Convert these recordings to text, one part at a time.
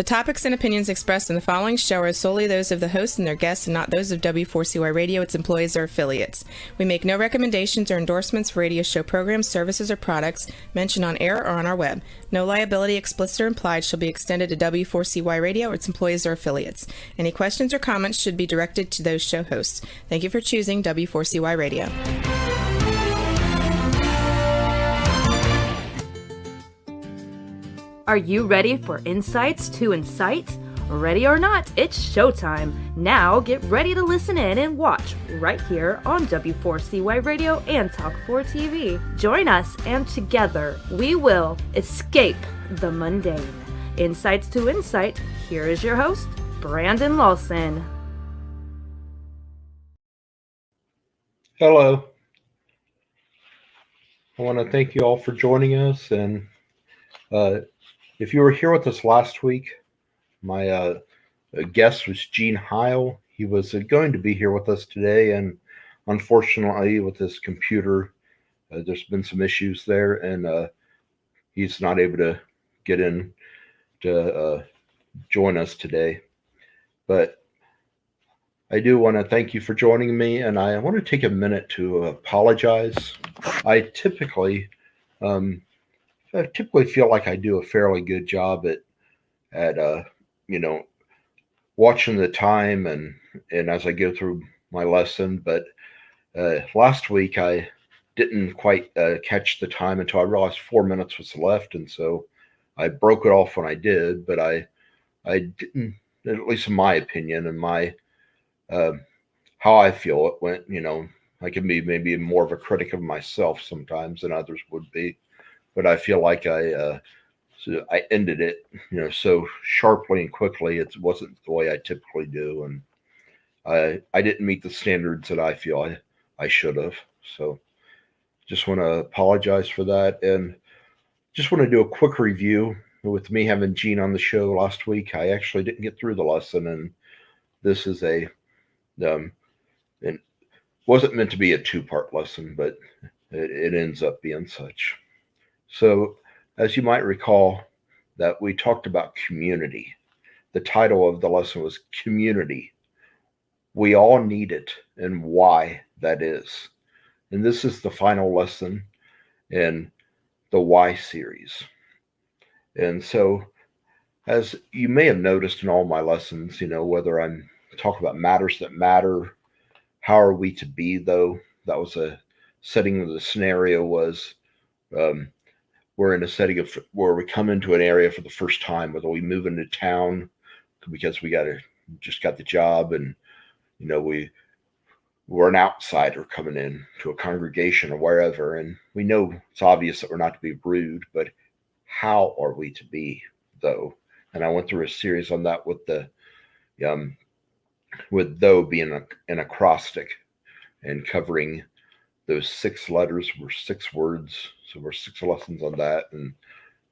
The topics and opinions expressed in the following show are solely those of the hosts and their guests and not those of W4CY Radio, its employees, or affiliates. We make no recommendations or endorsements for radio show programs, services, or products mentioned on air or on our web. No liability, explicit or implied, shall be extended to W4CY Radio or its employees or affiliates. Any questions or comments should be directed to those show hosts. Thank you for choosing W4CY Radio. Are you ready for Insights to Incite? Ready or not, it's showtime. Now get ready to listen in and watch right here on W4CY Radio and Talk4 TV. Join us and together we will escape the mundane. Insights to Incite, here is your host, Brandon Lawson. Hello. I want to thank you all for joining us, and if you were here with us last week, my guest was Gene Heil. He was going to be here with us today, and unfortunately, with his computer, there's been some issues there, and he's not able to get in to join us today. But I do want to thank you for joining me, and I want to take a minute to apologize. I typically feel like I do a fairly good job at watching the time and as I go through my lesson. But last week I didn't quite catch the time until I realized 4 minutes was left, and so I broke it off when I did. But I didn't, at least in my opinion and my how I feel it went. I can be maybe more of a critic of myself sometimes than others would be. But I feel like I ended it, so sharply and quickly. It wasn't the way I typically do, and I didn't meet the standards that I feel I should have. So just want to apologize for that, and just want to do a quick review. With me having Gene on the show last week, I actually didn't get through the lesson, and this is it wasn't meant to be a two-part lesson, but it ends up being such. So, as you might recall, that we talked about community. The title of the lesson was Community. We all need it, and why that is. And this is the final lesson in the Why series. And so, as you may have noticed in all my lessons, whether I'm talking about matters that matter, how are we to be, though? That was a setting of the scenario was we're in a setting of where we come into an area for the first time, whether we move into town because we just got the job, and we're an outsider coming in to a congregation or wherever, and we know it's obvious that we're not to be rude, but how are we to be, though? And I went through a series on that with though being an acrostic and covering those 6 letters were 6 words. So we're 6 lessons on that, and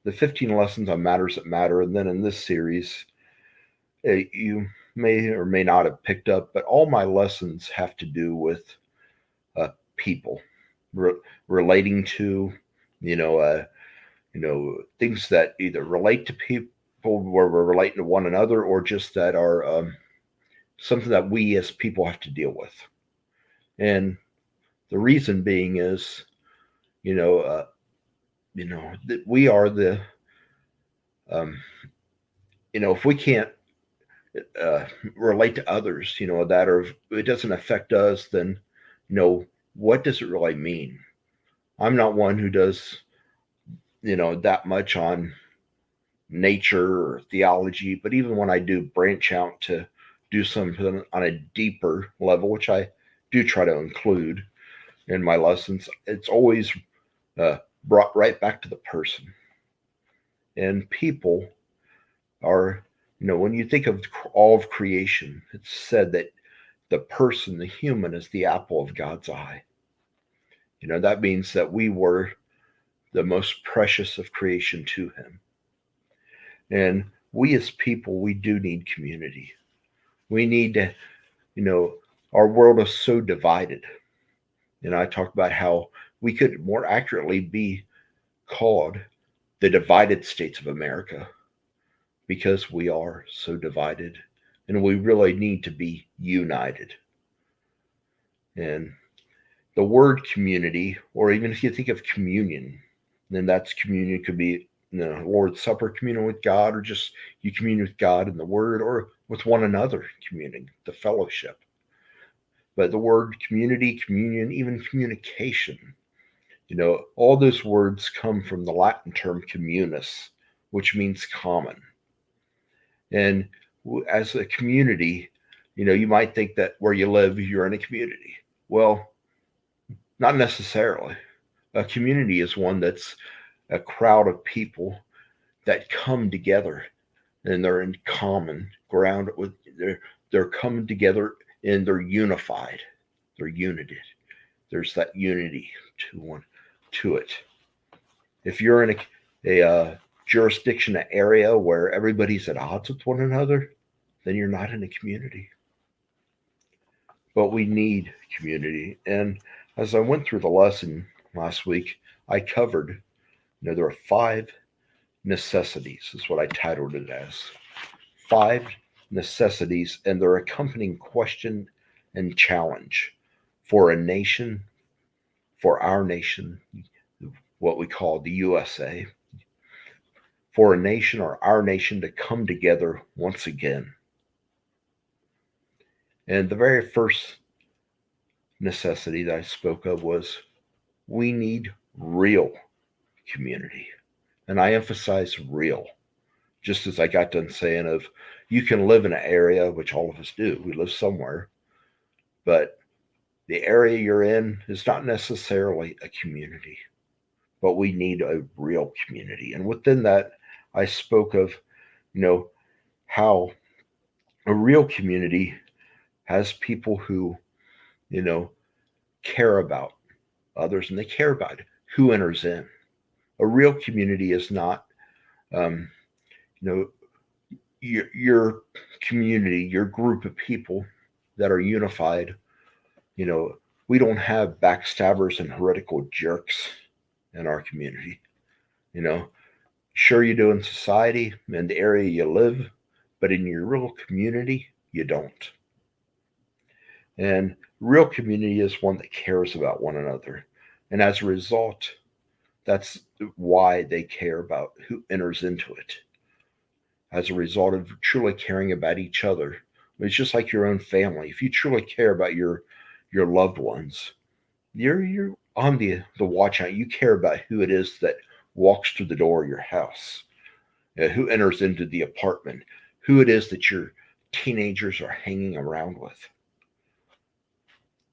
the 15 lessons on matters that matter. And then in this series, you may or may not have picked up, but all my lessons have to do with people relating to, things that either relate to people where we're relating to one another, or just that are something that we as people have to deal with. And the reason being is, that we are the, if we can't relate to others, that or it doesn't affect us, then, what does it really mean? I'm not one who does, that much on nature or theology, but even when I do branch out to do something on a deeper level, which I do try to include in my lessons, it's always brought right back to the person. And people are, when you think of all of creation, it's said that the person, the human, is the apple of God's eye. That means that we were the most precious of creation to him. And we as people, we do need community. We need to, our world is so divided. I talk about how we could more accurately be called the divided states of America, because we are so divided, and we really need to be united. And the word community, or even if you think of communion, then that's communion could be Lord's Supper, communion with God, or just you commune with God in the Word, or with one another, communing, the fellowship. But the word community, communion, even communication, all those words come from the Latin term communis, which means common. And as a community, you might think that where you live, you're in a community. Well, not necessarily. A community is one that's a crowd of people that come together, and they're in common ground with they're coming together, and they're unified. They're united. There's that unity to it. If you're in a jurisdiction, an area where everybody's at odds with one another, then you're not in a community. But we need community. And as I went through the lesson last week, I covered, there are 5 necessities, is what I titled it as. 5 necessities and their accompanying question and challenge for a nation, for our nation, what we call the USA, for a nation or our nation to come together once again. And the very first necessity that I spoke of was we need real community. And I emphasize real, just as I got done saying of you can live in an area, which all of us do, we live somewhere, but the area you're in is not necessarily a community, but we need a real community. And within that, I spoke of, how a real community has people who, care about others, and they care about who enters in. A real community is not, your community, your group of people that are unified. We don't have backstabbers and heretical jerks in our community. Sure you do in society, in the area you live, but in your real community, you don't. And real community is one that cares about one another. And as a result, that's why they care about who enters into it. As a result of truly caring about each other. It's just like your own family. If you truly care about your loved ones, you're on the watch out. You care about who it is that walks through the door of your house, who enters into the apartment, who it is that your teenagers are hanging around with.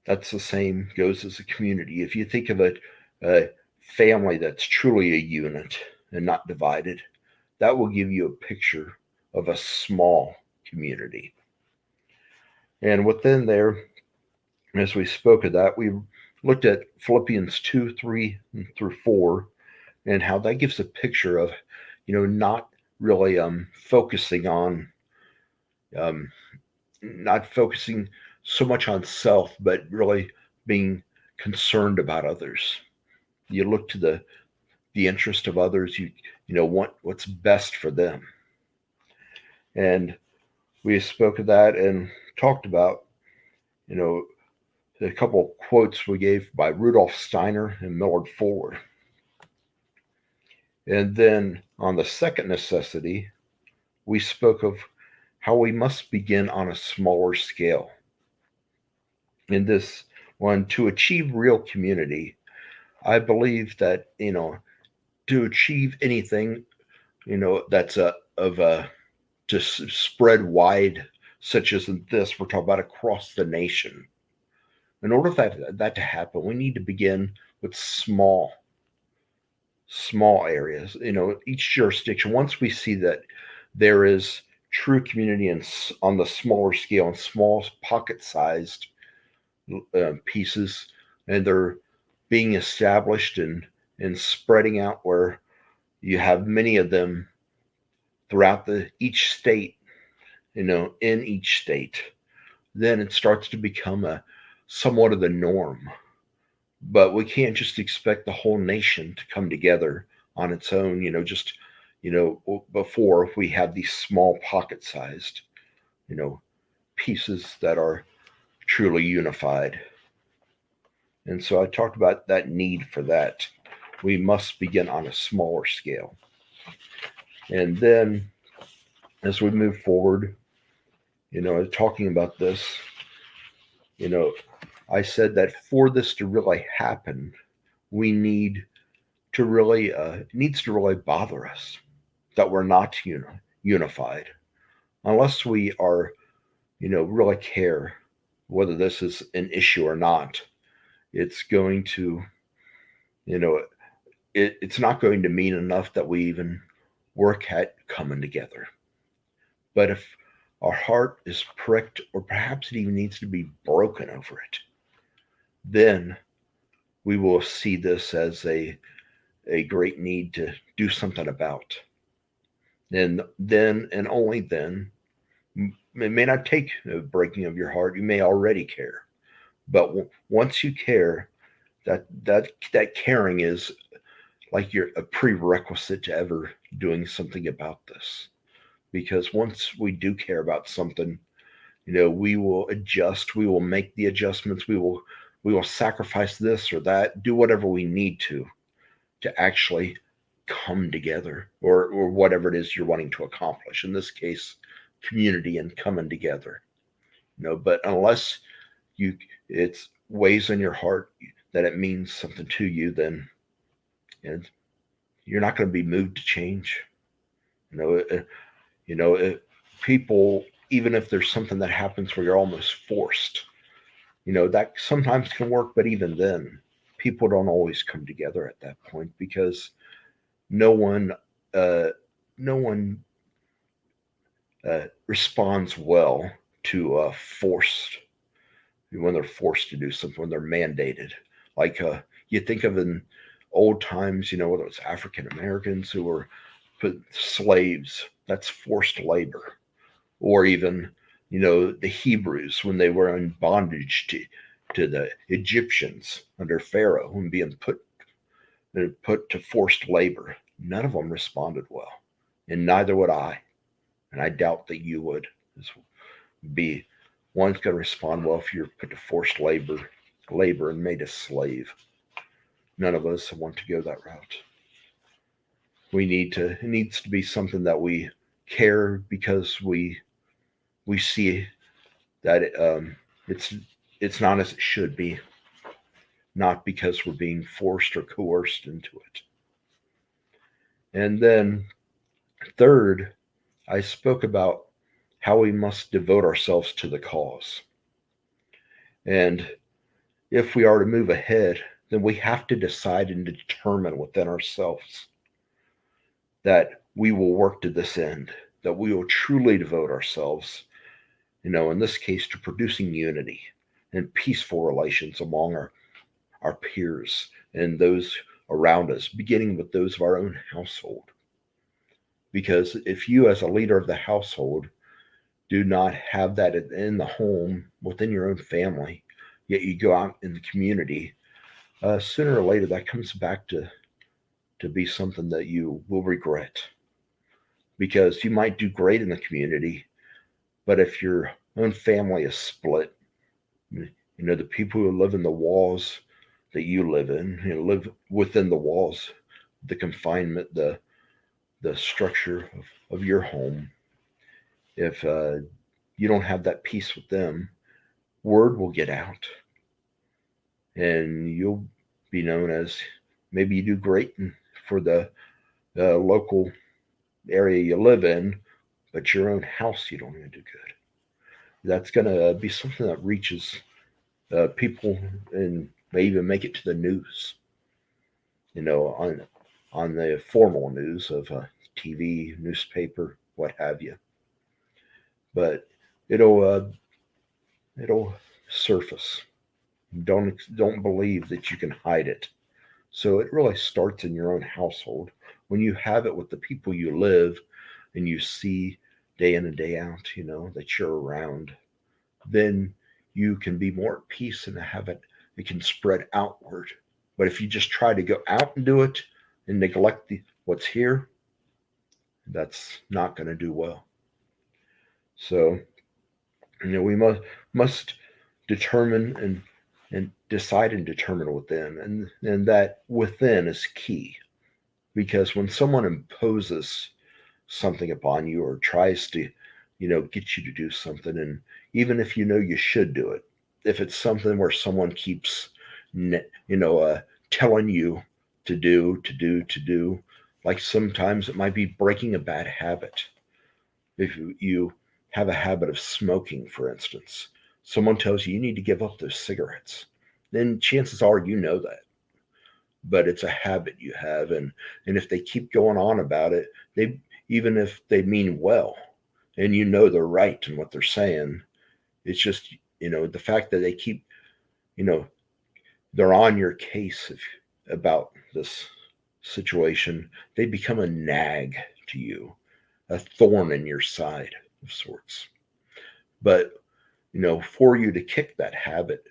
That's the same goes as a community. If you think of a family that's truly a unit and not divided, that will give you a picture of a small community. And within there, as we spoke of that, we looked at Philippians 2, 3 through 4, and how that gives a picture of, not really focusing on, not focusing so much on self, but really being concerned about others. You look to the interest of others. You want what's best for them. And we spoke of that and talked about, a couple of quotes we gave by Rudolf Steiner and Millard Ford. And then on the second necessity, we spoke of how we must begin on a smaller scale. In this one, to achieve real community, I believe that, to achieve anything, that's to spread wide, such as in this, we're talking about across the nation. In order for that to happen, we need to begin with small areas. Each jurisdiction, once we see that there is true community on the smaller scale and small pocket-sized pieces, and they're being established and spreading out where you have many of them throughout each state, in each state, then it starts to become somewhat of the norm. But we can't just expect the whole nation to come together on its own, just Before we had these small pocket-sized, pieces that are truly unified. And so I talked about that need for that. We must begin on a smaller scale. And then as we move forward, talking about this, you know, I said that for this to really happen, we need to really, it needs to really bother us that we're not unified. Unless we are, really care whether this is an issue or not, it's going to, it's not going to mean enough that we even work at coming together. But if our heart is pricked, or perhaps it even needs to be broken over it, then we will see this as a great need to do something about. And then, and only then, it may not take a breaking of your heart. You may already care, but once you care, that caring is like you're a prerequisite to ever doing something about this. Because once we do care about something, we will adjust, we will make the adjustments, we will sacrifice this or that, do whatever we need to actually come together, or whatever it is you're wanting to accomplish. In this case, community and coming together. But unless you it's weighs in your heart that it means something to you, then you're not going to be moved to change. You know, people, even if there's something that happens where you're almost forced, that sometimes can work. But even then, people don't always come together at that point, because no one, uh, no one responds well to forced when they're forced to do something, when they're mandated. Like you think of in old times, whether it's African Americans who were put slaves, that's forced labor. Or even, the Hebrews when they were in bondage to the Egyptians under Pharaoh and being put to forced labor. None of them responded well, and neither would I. And I doubt that you would be one's going to respond well if you're put to forced labor and made a slave. None of us want to go that route. It needs to be something that we care because we see that it's not as it should be, not because we're being forced or coerced into it. And then third, I spoke about how we must devote ourselves to the cause. And if we are to move ahead, then we have to decide and determine within ourselves that we will work to this end, that we will truly devote ourselves, in this case, to producing unity and peaceful relations among our peers and those around us, beginning with those of our own household. Because if you, as a leader of the household, do not have that in the home, within your own family, yet you go out in the community, sooner or later that comes back to be something that you will regret. Because you might do great in the community, but if your own family is split, the people who live in the walls that you live in, live within the walls, the confinement, the structure of your home. If you don't have that peace with them, word will get out, and you'll be known as, maybe you do great for the local area you live in, but your own house you don't even do good. That's going to be something that reaches people and may even make it to the news, on the formal news of TV, newspaper, what have you. But it'll surface. Don't believe that you can hide it. So it really starts in your own household. When you have it with the people you live and you see day in and day out, that you're around, then you can be more at peace and have it can spread outward. But if you just try to go out and do it and neglect what's here, that's not going to do well. So, we must determine and decide and determine within, and that within is key, because when someone imposes something upon you or tries to, get you to do something, and even if you should do it, if it's something where someone keeps, telling you to do, like sometimes it might be breaking a bad habit. If you have a habit of smoking, for instance, someone tells you need to give up those cigarettes, then chances are that, but it's a habit you have, and if they keep going on about it, they even if they mean well, and they're right in what they're saying, it's just the fact that they keep you know they're on your case about this situation, they become a nag to you, a thorn in your side of sorts. But for you to kick that habit,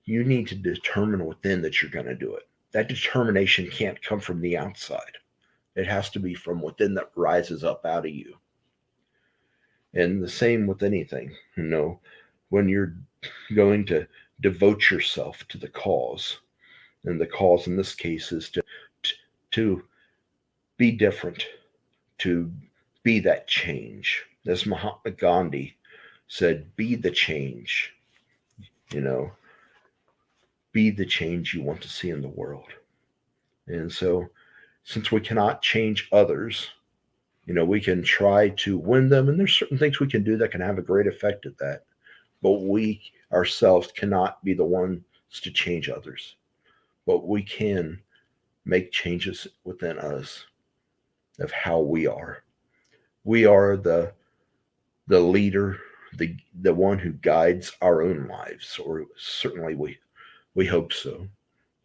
you need to determine within that you're going to do it. That determination can't come from the outside. It has to be from within, that rises up out of you. And the same with anything, when you're going to devote yourself to the cause, and the cause in this case is to be different, to be that change. As Mahatma Gandhi said, be the change, you know, be the change you want to see in the world. And so, since we cannot change others, we can try to win them, and there's certain things we can do that can have a great effect at that. But we ourselves cannot be the ones to change others. But we can make changes within us of how we are. We are the leader, the one who guides our own lives, or certainly we hope so.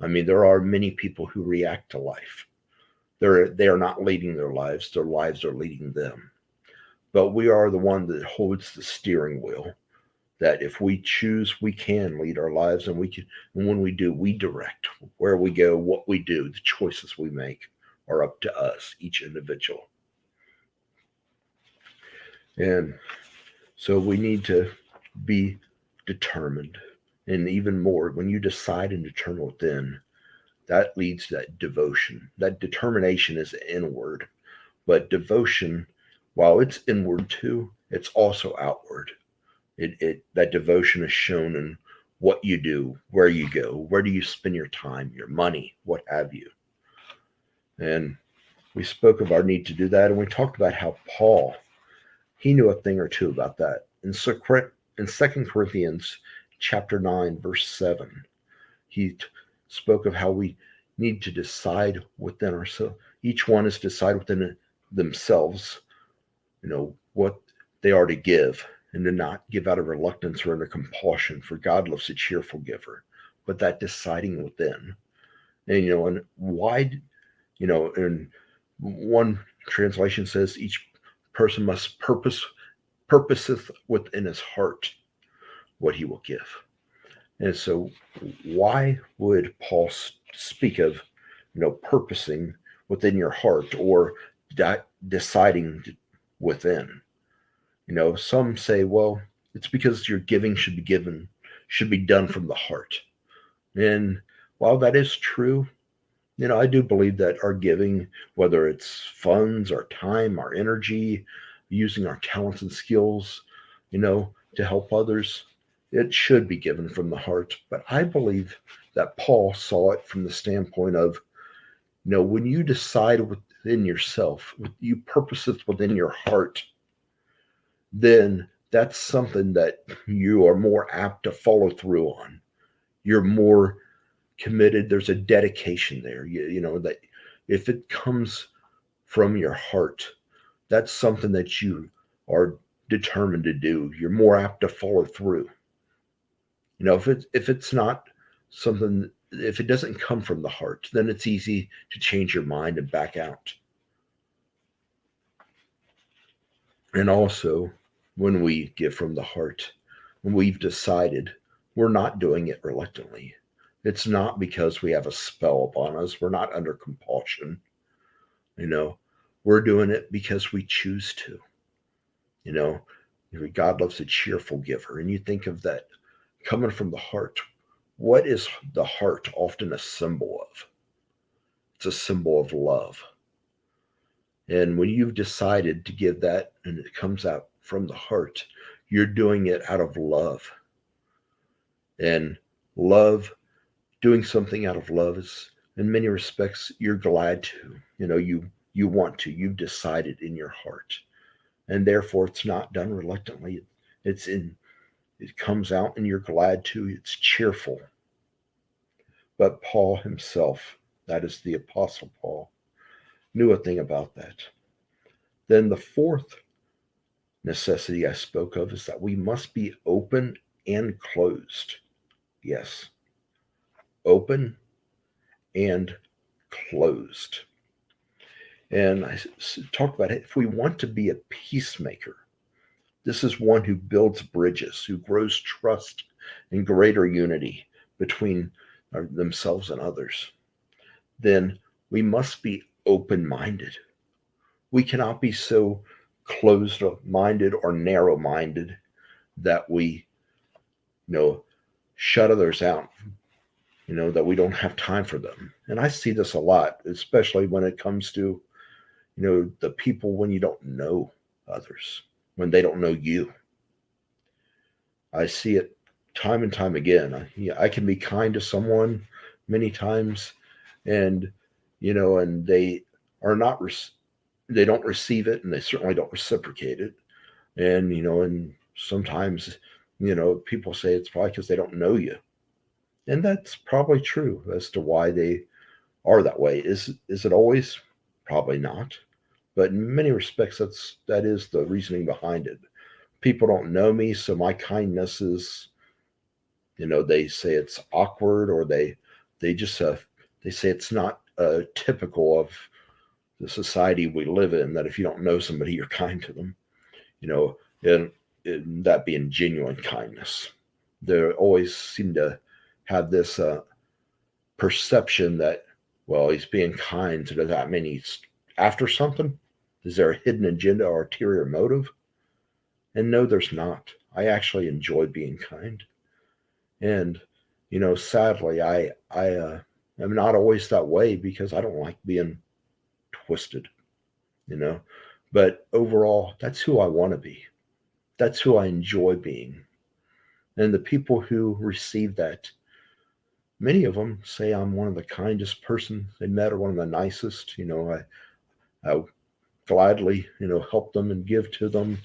I mean, there are many people who react to life. They are not leading their lives are leading them. But we are the one that holds the steering wheel, that if we choose, we can lead our lives, and when we do, we direct where we go, what we do. The choices we make are up to us, each individual. And so we need to be determined. And even more, when you decide and determine within, that leads to that devotion. That determination is inward, but devotion, while it's inward too, it's also outward. That devotion is shown in what you do, where you go, where do you spend your time, your money, what have you. And we spoke of our need to do that, and we talked about how Paul, he knew a thing or two about that. In 2 Corinthians chapter 9, verse 7, he spoke of how we need to decide within ourselves. Each one is to decide within themselves, what they are to give, and to not give out of reluctance or under compulsion, for God loves a cheerful giver. But that deciding within. And, and why, and one translation says each person must purposeth within his heart what he will give. And so why would Paul speak of, purposing within your heart, or deciding within? Some say, well, it's because your giving should be done from the heart. And while that is true, I do believe that our giving, whether it's funds, our time, our energy, using our talents and skills, to help others, it should be given from the heart. But I believe that Paul saw it from the standpoint of, when you decide within yourself, you purposeth within your heart, then that's something that you are more apt to follow through on. You're more committed. There's a dedication there. That if it comes from your heart, that's something that you are determined to do. You're more apt to follow through. If it's not something, if it doesn't come from the heart, then it's easy to change your mind and back out. And also, when we give from the heart, when we've decided, we're not doing it reluctantly. It's not because we have a spell upon us. We're not under compulsion. We're doing it because we choose to. You know, God loves a cheerful giver. And you think of that coming from the heart. What is the heart often a symbol of? It's a symbol of love. And when you've decided to give that and it comes out from the heart, you're doing it out of love. And love, doing something out of love is, in many respects, you're glad to. You want to. You've decided in your heart. And therefore it's not done reluctantly. It comes out and you're glad to. It's cheerful. But Paul himself, that is the Apostle Paul, knew a thing about that. Then the fourth necessity I spoke of is that we must be open and closed. Yes, open and closed. And I talked about it. If we want to be a peacemaker, this is one who builds bridges, who grows trust and greater unity between themselves and others. Then we must be open minded. We cannot be so closed minded or narrow minded that we shut others out, that we don't have time for them. And I see this a lot, especially when it comes to, the people when you don't know others, when they don't know you. I see it time and time again. I can be kind to someone many times, and and they are not they don't receive it, and they certainly don't reciprocate it. And sometimes people say it's probably because they don't know you, and that's probably true as to why they are that way. Is it always? Probably not, but in many respects that is the reasoning behind it. People don't know me, so my kindness is, they say it's awkward, or they just they say it's not typical of the society we live in, that if you don't know somebody, you're kind to them, and that being genuine kindness. They always seem to have this perception that, well, he's being kind, so does that mean he's after something? Is there a hidden agenda or ulterior motive? And no, there's not. I actually enjoy being kind. And, sadly, I am not always that way because I don't like being twisted, you know. But overall, that's who I want to be. That's who I enjoy being. And the people who receive that, many of them say I'm one of the kindest persons they met, or one of the nicest. I gladly, help them and give to them,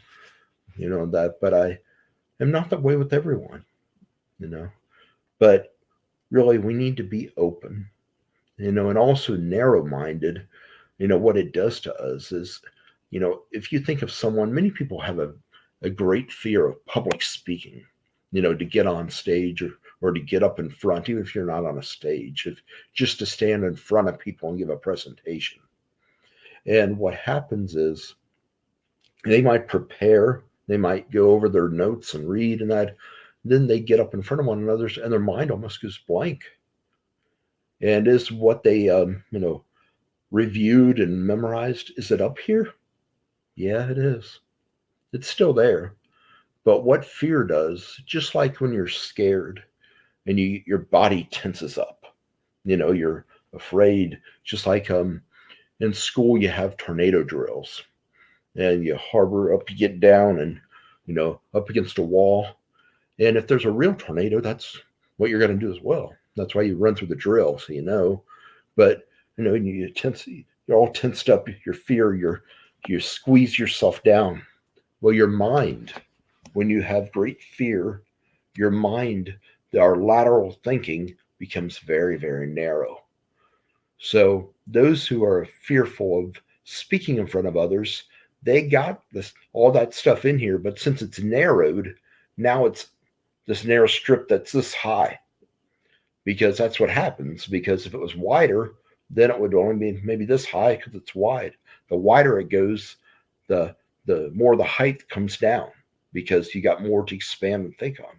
that. But I am not that way with everyone, you know. But really, we need to be open, and also narrow-minded. What it does to us is, if you think of someone, many people have a great fear of public speaking, to get on stage, or to get up in front, even if you're not on a stage, just to stand in front of people and give a presentation. And what happens is they might prepare, they might go over their notes and read and that. Then they get up in front of one another and their mind almost goes blank. And is what they, reviewed and memorized, is it up here? Yeah, it is. It's still there. But what fear does, just like when you're scared and your body tenses up, you're afraid, just like in school you have tornado drills, and you harbor up, you get down and up against a wall. And if there's a real tornado, that's what you're going to do as well. That's why you run through the drill, so. But you're all tensed up, your fear, you squeeze yourself down. Well, your mind, when you have great fear, your mind, our lateral thinking becomes very, very narrow. So those who are fearful of speaking in front of others, they got all that stuff in here, but since it's narrowed, now it's this narrow strip that's this high, because that's what happens. Because if it was wider, then it would only be maybe this high because it's wide. The wider it goes, the more the height comes down, because you got more to expand and think on.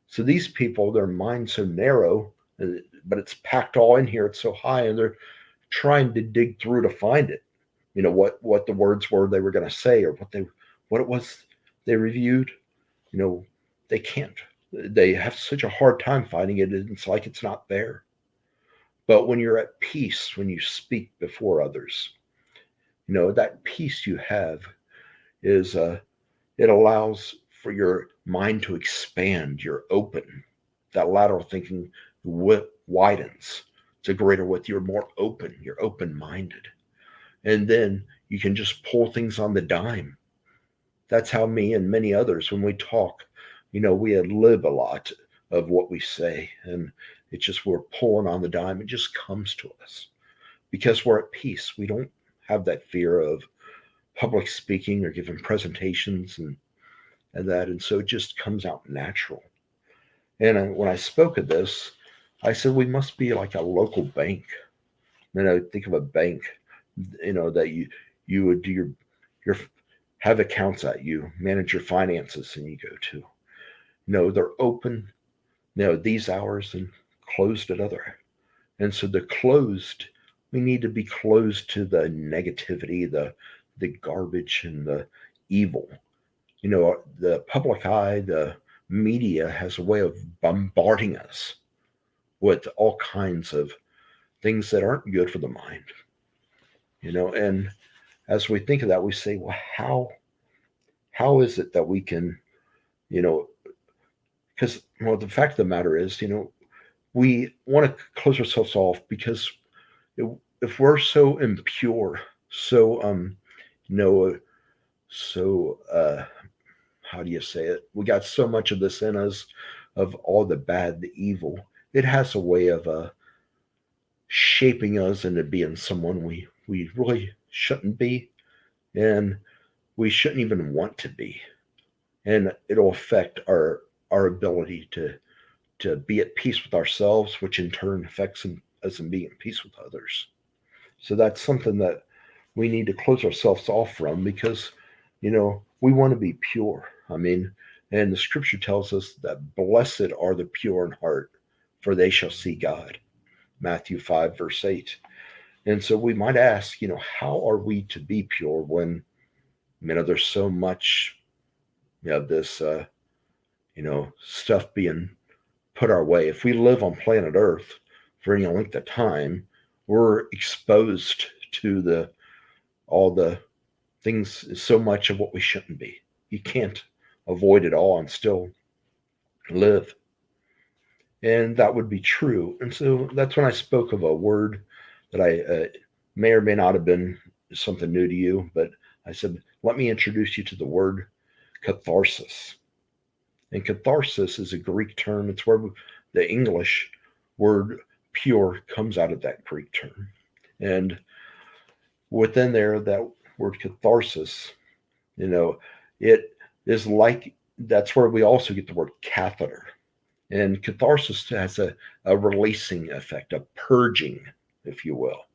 So these people, their mind's so narrow, but it's packed all in here. It's so high, and they're trying to dig through to find it. what the words were they were going to say, or what it was they reviewed. They can't. They have such a hard time finding it. It's like it's not there. But when you're at peace, when you speak before others, that peace you have is it allows for your mind to expand. You're open. That lateral thinking widens to greater width. You're more open. You're open minded. And then you can just pull things on the dime. That's how me and many others, when we talk, we live a lot of what we say. And it's just we're pulling on the dime. It just comes to us because we're at peace. We don't have that fear of public speaking or giving presentations and that. And so it just comes out natural. And when I spoke of this, I said we must be like a local bank. Think of a bank, that you would do your have accounts at, you manage your finances, and you go to. They're open, these hours and closed at other. And so they're closed. We need to be closed to the negativity, the garbage, and the evil. The public eye, the media has a way of bombarding us with all kinds of things that aren't good for the mind. And as we think of that, we say, well, how is it that we can, because the fact of the matter is, we want to close ourselves off because if we're so impure, so so how do you say it? We got so much of this in us, of all the bad, the evil. It has a way of shaping us into being someone we really shouldn't be, and we shouldn't even want to be. And it'll affect our ability to be at peace with ourselves, which in turn affects us in being at peace with others. So that's something that we need to close ourselves off from because, we want to be pure. I mean, and the scripture tells us that blessed are the pure in heart, for they shall see God. Matthew 5, verse 8. And so we might ask, how are we to be pure when, there's so much, this, stuff being put our way. If we live on planet Earth for any length of time, we're exposed to all the things, so much of what we shouldn't be. You can't avoid it all and still live. And that would be true. And so that's when I spoke of a word that I may or may not have been something new to you, but I said, let me introduce you to the word catharsis. And catharsis is a Greek term. It's where the English word pure comes out of that Greek term. And within there, that word catharsis, it is like, that's where we also get the word catheter. And catharsis has a releasing effect, a purging, if you will.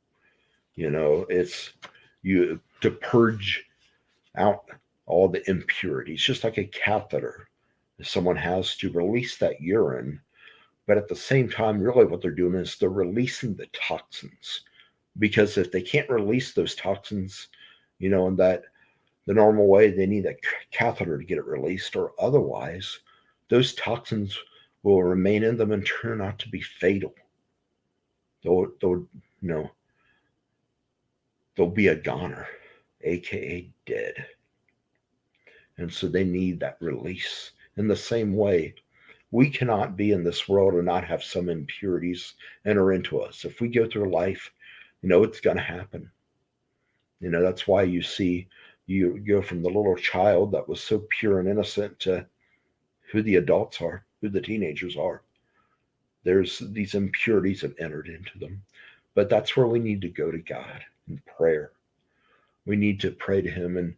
It's you to purge out all the impurities, just like a catheter. Someone has to release that urine, but at the same time, really what they're doing is they're releasing the toxins. Because if they can't release those toxins, in that the normal way, they need a catheter to get it released, or otherwise, those toxins will remain in them and turn out to be fatal. They'll be a goner, aka dead. And so they need that release. In the same way, we cannot be in this world and not have some impurities enter into us. If we go through life, it's going to happen. That's why you see you go from the little child that was so pure and innocent to who the adults are, who the teenagers are. There's these impurities have entered into them. But that's where we need to go to God in prayer. We need to pray to him and,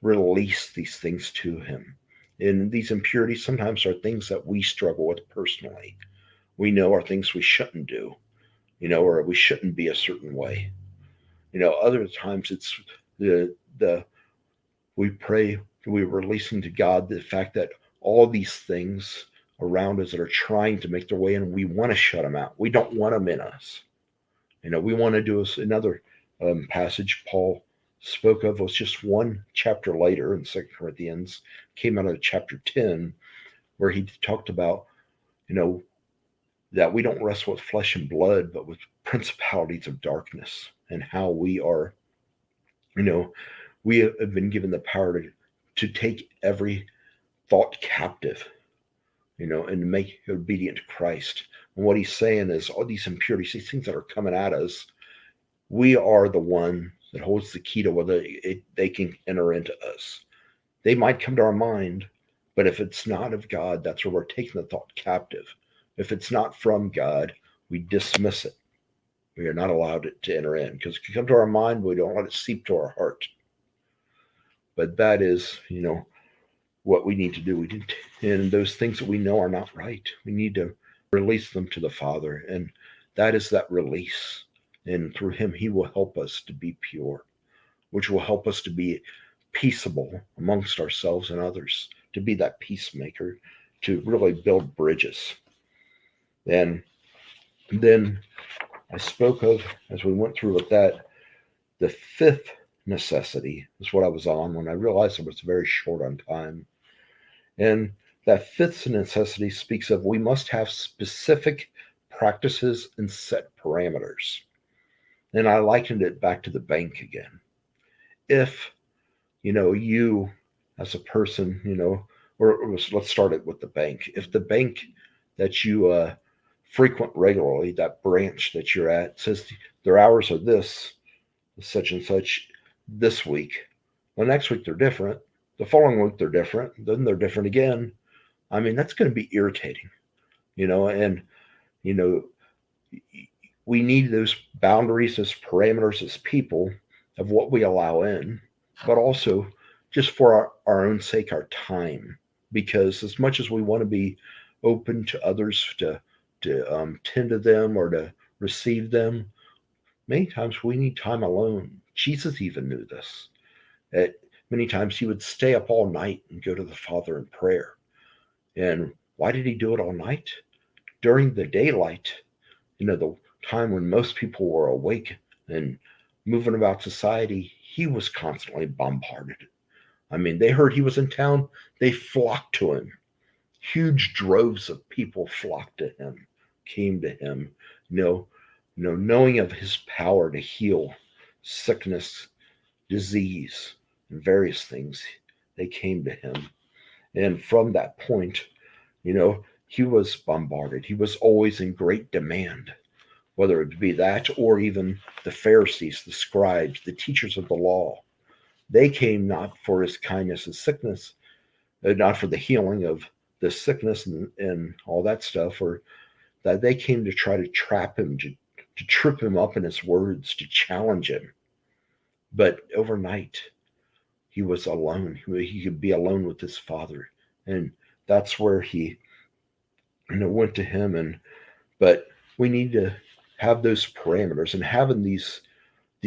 release these things to him. And these impurities sometimes are things that we struggle with personally. We know are things we shouldn't do, or we shouldn't be a certain way. Other times it's we pray, we're releasing to God the fact that all these things around us that are trying to make their way in, we want to shut them out. We don't want them in us. We want to do us another passage Paul spoke of was just one chapter later in 2 Corinthians, came out of chapter 10, where he talked about, you know, that we don't wrestle with flesh and blood, but with principalities of darkness, and how we are, you know, we have been given the power to take every thought captive, and to make it obedient to Christ. And what he's saying is all these impurities, these things that are coming at us, we are the one that holds the key to whether they can enter into us. They might come to our mind, but if it's not of God, that's where we're taking the thought captive. If it's not from God, we dismiss it. We are not allowed it to enter in, because it can come to our mind, but we don't let it seep to our heart. But that is, what we need to do. And those things that we know are not right, we need to release them to the Father. And that is that release. And through him, he will help us to be pure, which will help us to be peaceable amongst ourselves and others, to be that peacemaker, to really build bridges. And then I spoke of, as we went through with that, the fifth necessity is what I was on when I realized I was very short on time. And that fifth necessity speaks of we must have specific practices and set parameters. And I likened it back to the bank again. If, you as a person, or let's start it with the bank. If the bank that you frequent regularly, that branch that you're at, says their hours are this, such and such, this week, the next week they're different, the following week they're different, then they're different again. I mean, that's going to be irritating, and, we need those boundaries, those parameters as people of what we allow in, but also just for our own sake, our time. Because as much as we want to be open to others, to tend to them or to receive them, many times we need time alone. Jesus even knew this. That many times he would stay up all night and go to the Father in prayer. And why did he do it all night? During the daylight, the time when most people were awake and moving about society, he was constantly bombarded. I mean, they heard he was in town, they flocked to him. Huge droves of people flocked to him, came to him, knowing of his power to heal sickness, disease, and various things. They came to him. And from that point, he was bombarded. He was always in great demand, whether it be that or even the Pharisees, the scribes, the teachers of the law. They came not for his kindness and sickness, not for the healing of the sickness and all that stuff, or that they came to try to trap him, to trip him up in his words, to challenge him. But overnight, he was alone. He could be alone with his Father. And that's where he went to him. But we need to have those parameters, and having these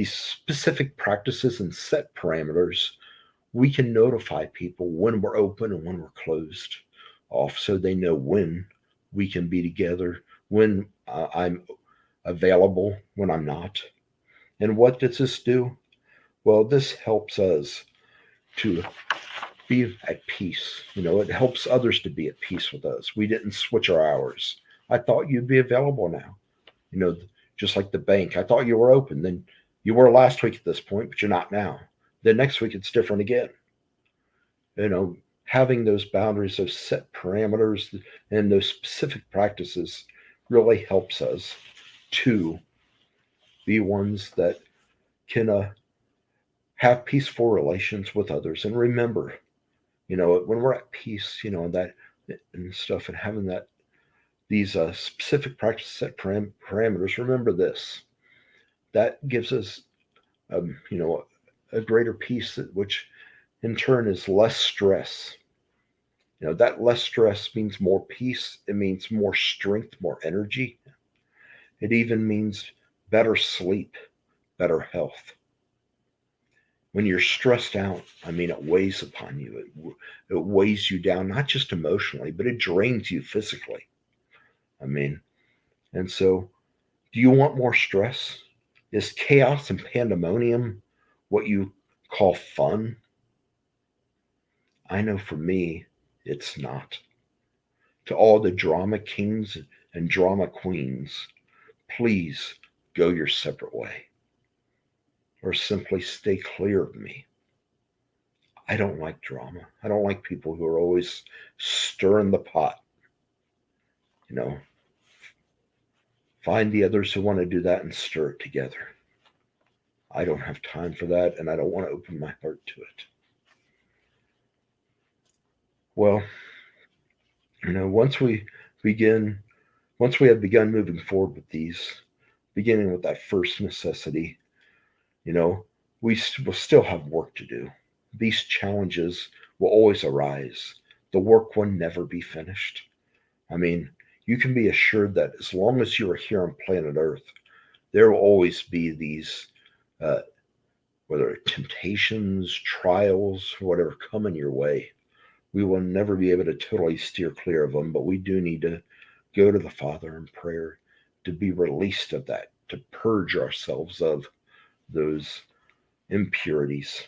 specific practices and set parameters, we can notify people when we're open and when we're closed off, so they know when we can be together, when I'm available, when I'm not. And what does this do? Well, this helps us to be at peace. It helps others to be at peace with us. We didn't switch our hours. I thought you'd be available now. Just like the bank. I thought you were open. Then you were last week at this point, but you're not now. Then next week it's different again. Having those boundaries, those set parameters, and those specific practices really helps us to be ones that can have peaceful relations with others. And remember, when we're at peace, that and stuff, and having these specific practice set parameters, remember this. That gives us, a greater peace, which in turn is less stress. That less stress means more peace. It means more strength, more energy. It even means better sleep, better health. When you're stressed out, it weighs upon you. It weighs you down, not just emotionally, but it drains you physically. And so, do you want more stress? Is chaos and pandemonium what you call fun? I know for me, it's not. To all the drama kings and drama queens, please go your separate way or simply stay clear of me. I don't like drama. I don't like people who are always stirring the pot. You know, find the others who want to do that and stir it together. I don't have time for that, and I don't want to open my heart to it. Well, begin, once we have begun moving forward with these, beginning with that first necessity, you know, will still have work to do. These challenges will always arise. The work will never be finished. I mean, you can be assured that as long as you are here on planet Earth, there will always be these, uh, whether temptations, trials, whatever coming your way. We will never be able to totally steer clear of them, but we do need to go to the Father in prayer to be released of that, to purge ourselves of those impurities.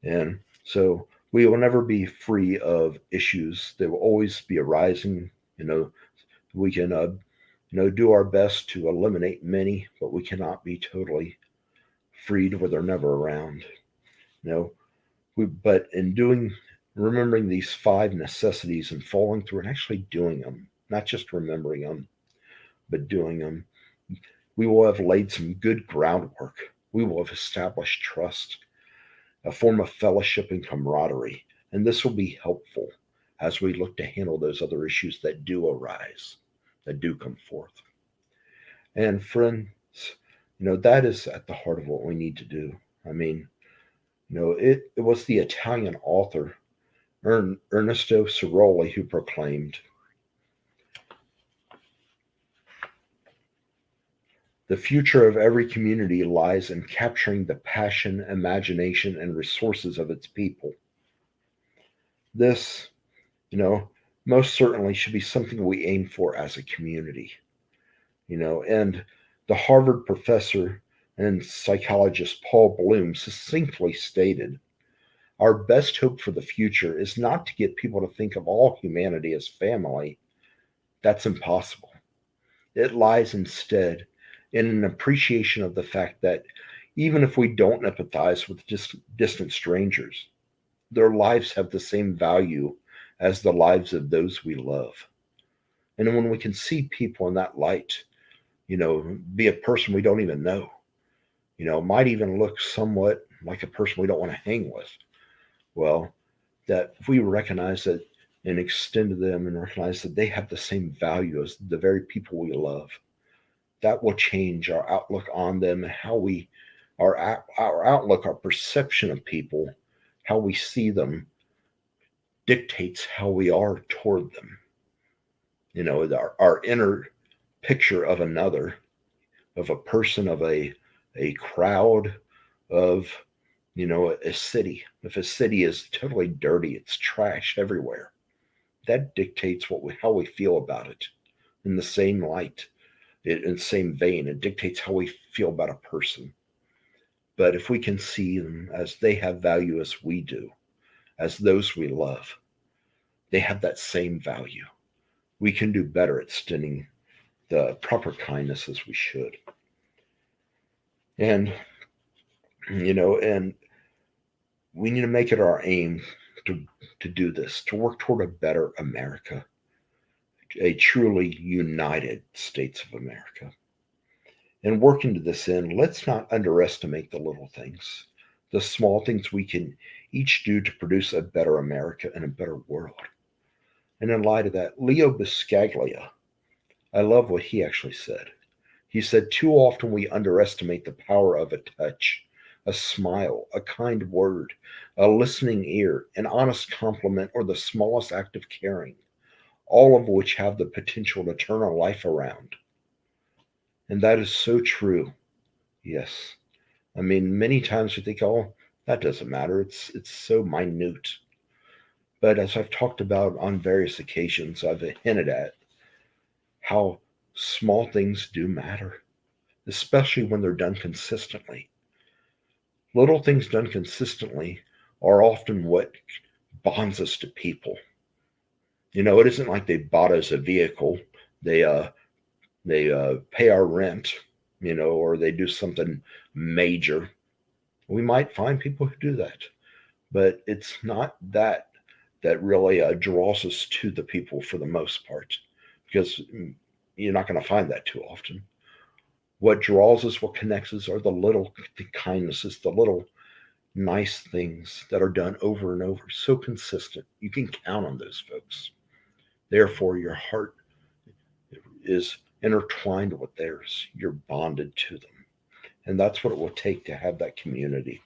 And so we will never be free of issues. They will always be arising. We can, do our best to eliminate many, but we cannot be totally freed where they're never around. You know, but in remembering these five necessities and following through and actually doing them, not just remembering them, but doing them, we will have laid some good groundwork. We will have established trust, a form of fellowship and camaraderie, and this will be helpful as we look to handle those other issues that do arise, that do come forth. And friends, that is at the heart of what we need to do. I mean, it was the Italian author Ernesto Ceroli who proclaimed, "The future of every community lies in capturing the passion, imagination, and resources of its people." This, most certainly should be something we aim for as a community. And the Harvard professor and psychologist Paul Bloom succinctly stated, "Our best hope for the future is not to get people to think of all humanity as family. That's impossible. It lies instead in an appreciation of the fact that even if we don't empathize with distant strangers, their lives have the same value as the lives of those we love. And when we can see people in that light, be a person we don't even know, might even look somewhat like a person we don't want to hang with. Well, that if we recognize that and extend to them and recognize that they have the same value as the very people we love, that will change our outlook on them and our outlook, our perception of people, how we see them dictates how we are toward them. Our inner picture of another, of a person, of a crowd, of a city. If a city is totally dirty, it's trash everywhere, that dictates how we feel about it. In the same light, in the same vein, it dictates how we feel about a person. But if we can see them as they have value as we do, as those we love, they have that same value. We can do better at extending the proper kindness as we should. And and we need to make it our aim to do this, to work toward a better America, a truly united States of America. And working to this end, let's not underestimate the little things, the small things we can each do to produce a better America and a better world. And in light of that, Leo Buscaglia, I love what he actually said. He said, "Too often we underestimate the power of a touch, a smile, a kind word, a listening ear, an honest compliment, or the smallest act of caring, all of which have the potential to turn a life around." And that is so true. Yes. I mean, many times we think, "Oh, that doesn't matter. It's so minute." But as I've talked about on various occasions, I've hinted at how small things do matter. especially when they're done consistently. Little things done consistently are often what bonds us to people. It isn't like they bought us a vehicle. They pay our rent, or they do something major. We might find people who do that, but it's not that really draws us to the people for the most part, because you're not going to find that too often. What draws us, what connects us, are the kindnesses, the little nice things that are done over and over, so consistent. You can count on those folks. Therefore, your heart is intertwined with theirs. You're bonded to them. And that's what it will take to have that community.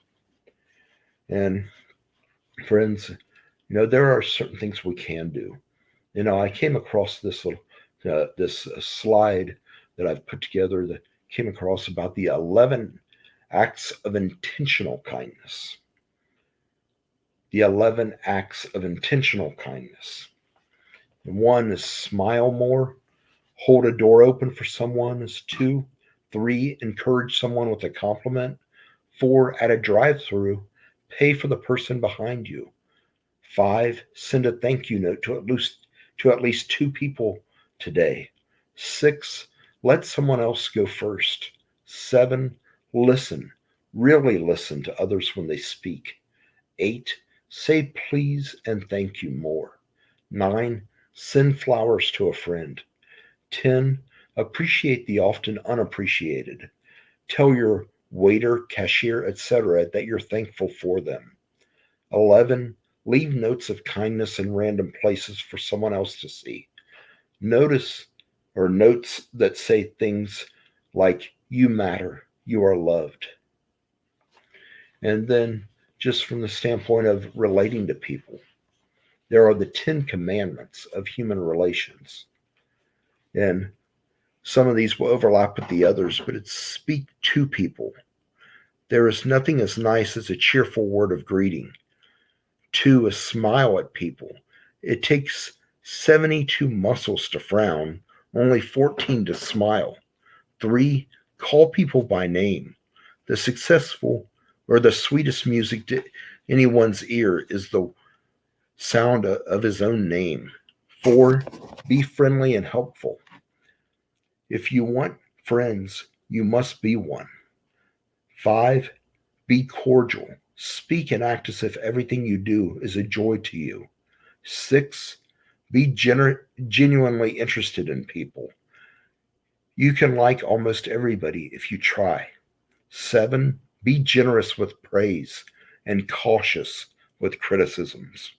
And friends, there are certain things we can do. I came across this slide that I've put together that came across about the 11 acts of intentional kindness. The 11 acts of intentional kindness. And 1 is smile more. Hold a door open for someone is 2. 3, encourage someone with a compliment. 4, at a drive-through, pay for the person behind you. 5, send a thank you note to at least 2 people today. 6, let someone else go first. 7, listen. Really listen to others when they speak. 8, say please and thank you more. 9, send flowers to a friend. 10, appreciate the often unappreciated. Tell your waiter, cashier, etc. that you're thankful for them. 11, leave notes of kindness in random places for someone else to see. Notice or notes that say things like, you matter, you are loved. And then, just from the standpoint of relating to people, there are the 10 commandments of human relations. And some of these will overlap with the others, but it's speak to people. There is nothing as nice as a cheerful word of greeting. 2, a smile at people. It takes 72 muscles to frown, only 14 to smile. 3, call people by name. The successful or the sweetest music to anyone's ear is the sound of his own name. 4, be friendly and helpful. If you want friends, you must be one. 5, be cordial. Speak and act as if everything you do is a joy to you. 6, be genuinely interested in people. You can like almost everybody if you try. 7, be generous with praise and cautious with criticisms.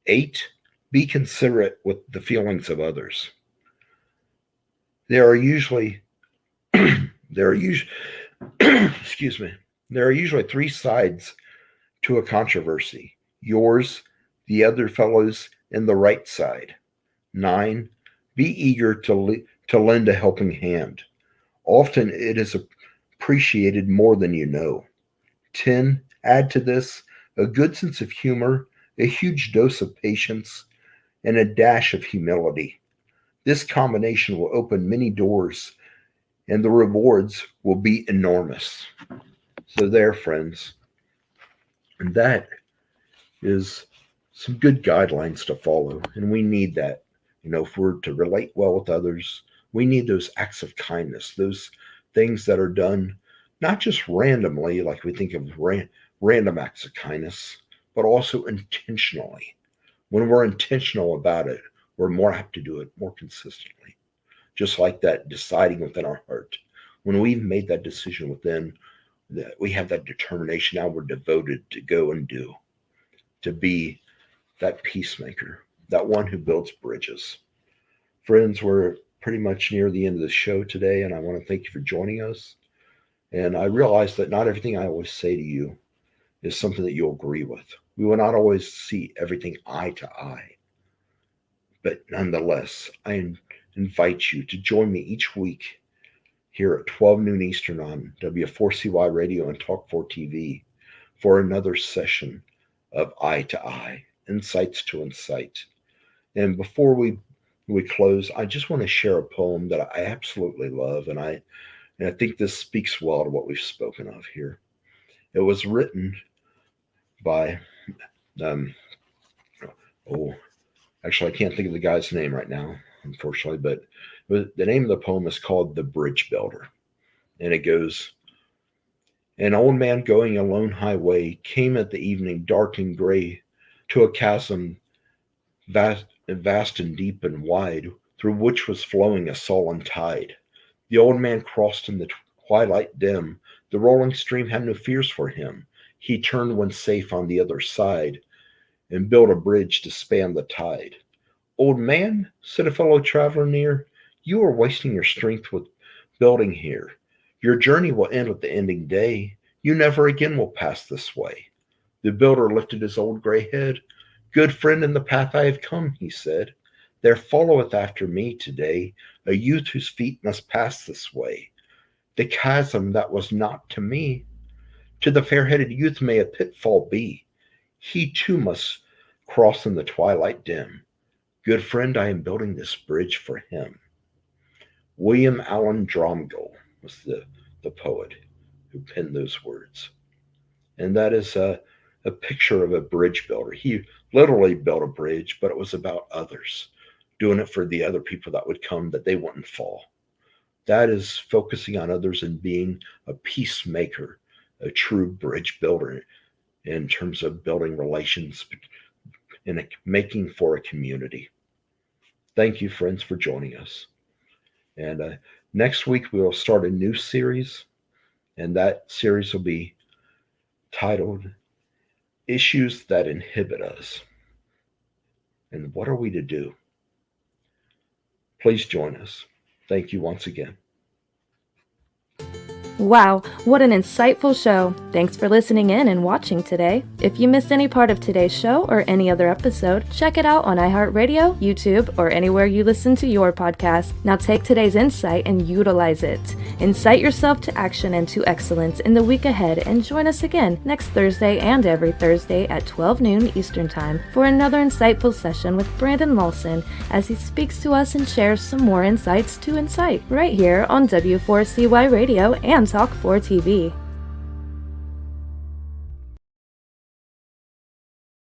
8, be considerate with the feelings of others. There are usually excuse me. There are usually 3 sides to a controversy. Yours, the other fellow's, and the right side. 9, be eager to lend a helping hand. Often it is appreciated more than you know. 10, add to this a good sense of humor, a huge dose of patience, and a dash of humility. This combination will open many doors, and the rewards will be enormous. So there, friends, and that is some good guidelines to follow, and we need that. If we're to relate well with others, we need those acts of kindness, those things that are done not just randomly, like we think of random acts of kindness, but also intentionally. When we're intentional about it, we're more apt to do it more consistently. Just like that deciding within our heart. When we've made that decision within, that we have that determination, now we're devoted to go and do, to be that peacemaker, that one who builds bridges. Friends, we're pretty much near the end of the show today, and I want to thank you for joining us. And I realize that not everything I always say to you is something that you'll agree with. We will not always see everything eye to eye. But nonetheless, I invite you to join me each week here at 12 noon Eastern on W4CY Radio and Talk 4 TV for another session of Eye to Eye, Insights to Incite. And before we we close, I just want to share a poem that I absolutely love, and I think this speaks well to what we've spoken of here. It was written by, um, oh, actually, I can't think of the guy's name right now, unfortunately, but the name of the poem is called The Bridge Builder. And it goes, an old man going a lone highway came at the evening dark and gray to a chasm vast and deep and wide, through which was flowing a sullen tide. The old man crossed in the twilight dim. The rolling stream had no fears for him. He turned when safe on the other side and built a bridge to span the tide. Old man, said a fellow traveler near, you are wasting your strength with building here. Your journey will end with the ending day. You never again will pass this way. The builder lifted his old gray head. Good friend, in the path I have come, he said. There followeth after me today a youth whose feet must pass this way. The chasm that was not to me, to the fair-headed youth may a pitfall be. He too must cross in the twilight dim. Good friend, I am building this bridge for him. William Allen Dromgoole was the poet who penned those words. And that is a picture of a bridge builder. He literally built a bridge, but it was about others, doing it for the other people that would come, that they wouldn't fall. That is focusing on others and being a peacemaker, a true bridge builder in terms of building relations and making for a community. Thank you, friends, for joining us. And next week, we will start a new series, and that series will be titled Issues That Inhibit Us. And what are we to do? Please join us. Thank you once again. Wow, what an insightful show. Thanks for listening in and watching today. If you missed any part of today's show or any other episode, check it out on iHeartRadio, YouTube, or anywhere you listen to your podcast. Now take today's insight and utilize it. Incite yourself to action and to excellence in the week ahead, and join us again next Thursday and every Thursday at 12 noon Eastern Time for another insightful session with Brandon Lawson as he speaks to us and shares some more insights to incite right here on W4CY Radio and Talk 4 TV.